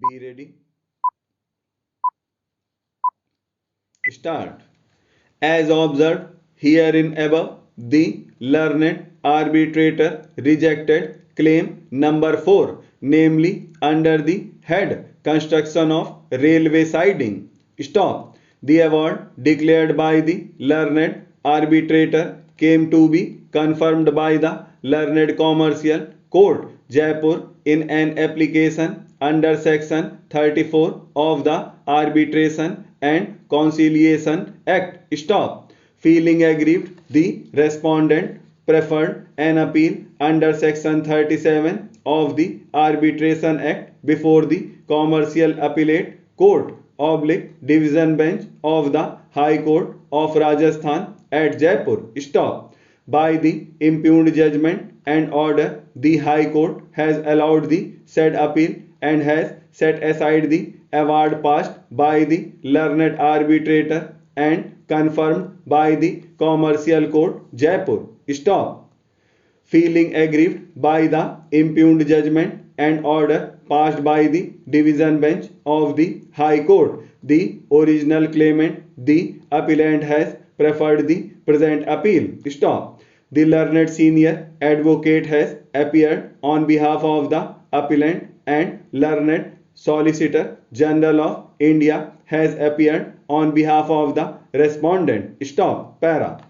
Be ready. Start. As observed herein above, the learned arbitrator rejected claim number 4, namely under the head construction of railway siding. Stop. The award declared by the learned arbitrator came to be confirmed by the learned commercial court Jaipur in an application under section 34 of the Arbitration and Conciliation Act. Stop. Feeling aggrieved, the respondent preferred an appeal under section 37 of the Arbitration Act before the Commercial Appellate Court oblique division bench of the High Court of Rajasthan at Jaipur. Stop. By the impugned judgment and order, the High Court has allowed the said appeal and has set aside the award passed by the learned arbitrator and confirmed by the Commercial Court Jaipur. Stop. Feeling aggrieved by the impugned judgment and order passed by the division bench of the High Court, the original claimant, the appellant, has preferred the present appeal. Stop. The learned senior advocate has appeared on behalf of the appellant and learned Solicitor General of India has appeared on behalf of the respondent. Stop. Para.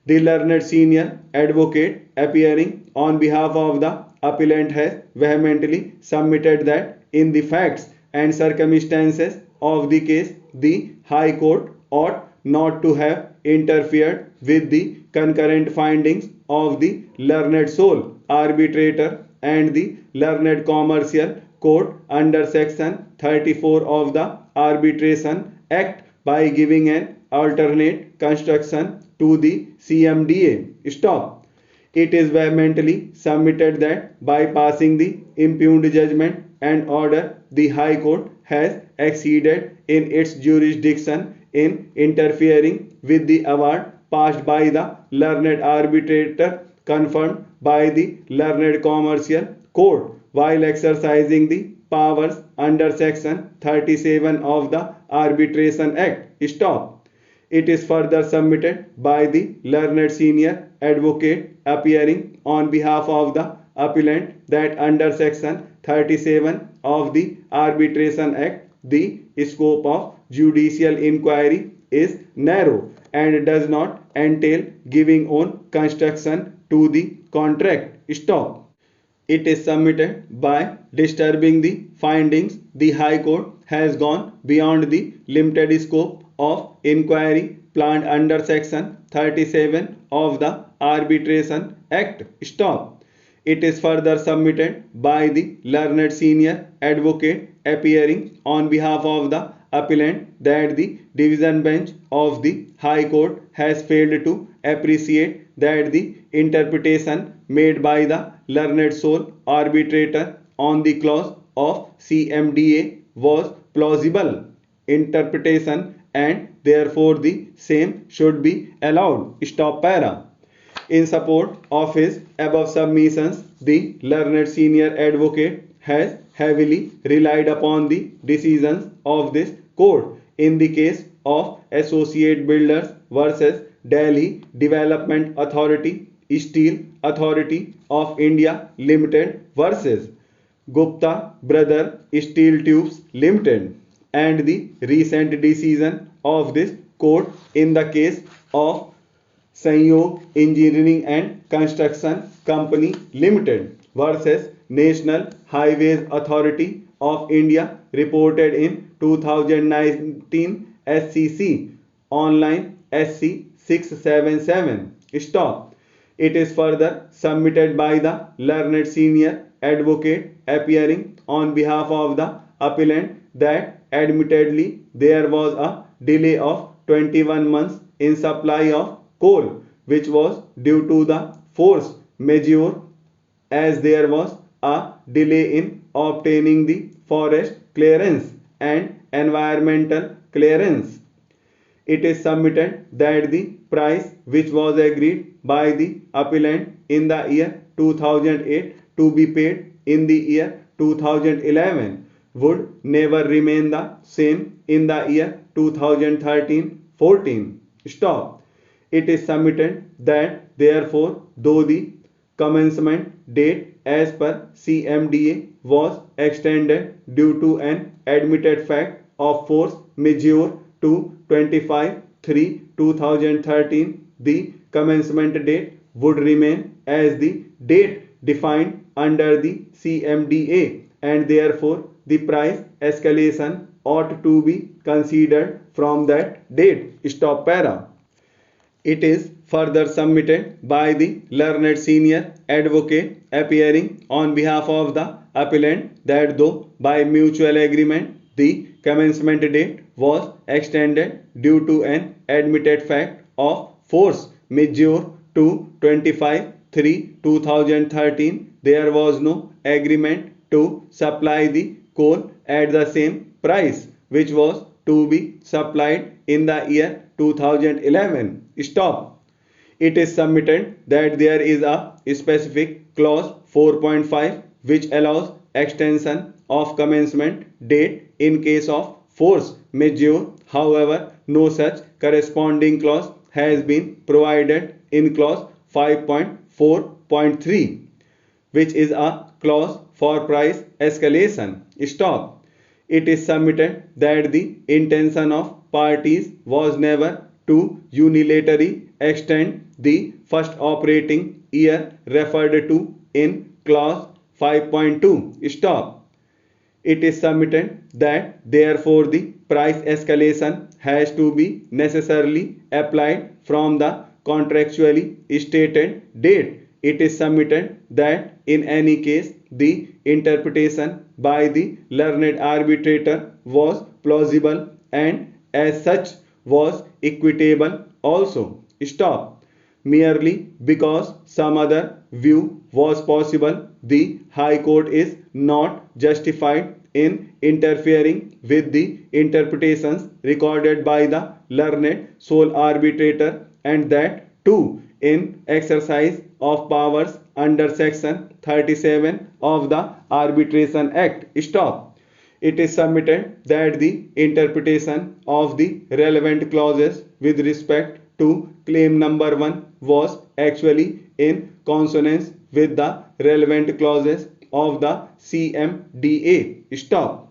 The learned senior advocate appearing on behalf of the appellant has vehemently submitted that in the facts and circumstances of the case, the High Court ought not to have interfered with the concurrent findings of the learned sole arbitrator and the learned commercial court under section 34 of the Arbitration Act by giving an alternate construction to the CMDA. Stop. It is vehemently submitted that by passing the impugned judgment and order, the High Court has exceeded in its jurisdiction in interfering with the award passed by the learned arbitrator confirmed by the learned commercial court while exercising the powers under section 37 of the Arbitration Act. Stop. It is further submitted by the learned senior advocate appearing on behalf of the appellant that under section 37 of the Arbitration Act, the scope of judicial inquiry is narrow and does not entail giving own construction to the contract. Stop. It is submitted by disturbing the findings. The High Court has gone beyond the limited scope of inquiry planned under section 37 of the Arbitration Act. Stop. It is further submitted by the learned senior advocate appearing on behalf of the appellant that the division bench of the High Court has failed to appreciate that the interpretation made by the learned sole arbitrator on the clause of CMDA was plausible interpretation and therefore the same should be allowed. Stop. Para. In support of his above submissions, the learned senior advocate has heavily relied upon the decisions of this court in the case of Associate Builders versus Delhi Development Authority, Steel Authority of India Limited versus Gupta Brother Steel Tubes Limited, and the recent decision of this court in the case of Sanyog Engineering and Construction Company Limited versus National Highways Authority of India, reported in 2019 SCC online SC 677. Stop. It is further submitted by the learned senior advocate appearing on behalf of the appellant that admittedly there was a delay of 21 months in supply of coal, which was due to the force majeure, as there was a delay in obtaining the forest clearance and environmental clearance. It is submitted that the price which was agreed by the appellant in the year 2008 to be paid in the year 2011 would never remain the same in the year 2013-14. Stop. It is submitted that therefore, though the commencement date as per CMDA was extended due to an admitted fact of force majeure to 25/3/2013, the commencement date would remain as the date defined under the CMDA, and therefore the price escalation ought to be considered from that date. Stop para. It is further submitted by the learned senior advocate appearing on behalf of the appellant that though by mutual agreement the commencement date was extended due to an admitted fact of force majeure to 25/3/2013, there was no agreement to supply the coal at the same price which was to be supplied in the year 2011. Stop. It is submitted that there is a specific clause 4.5 which allows extension of commencement date in case of force majeure. However, no such corresponding clause has been provided in clause 5.4.3, which is a clause for price escalation. Stop. It is submitted that the intention of parties was never to unilaterally extend the first operating year referred to in clause 5.2. Stop. It is submitted that therefore the price escalation has to be necessarily applied from the contractually stated date. It is submitted that in any case the interpretation by the learned arbitrator was plausible and as such was equitable also. Stop. Merely because some other view was possible, the High Court is not justified in interfering with the interpretations recorded by the learned sole arbitrator, and that too in exercise of powers under section 37 of the Arbitration Act. Stop. It is submitted that the interpretation of the relevant clauses with respect to claim number 1 was actually in consonance with the relevant clauses of the CMDA. Stop.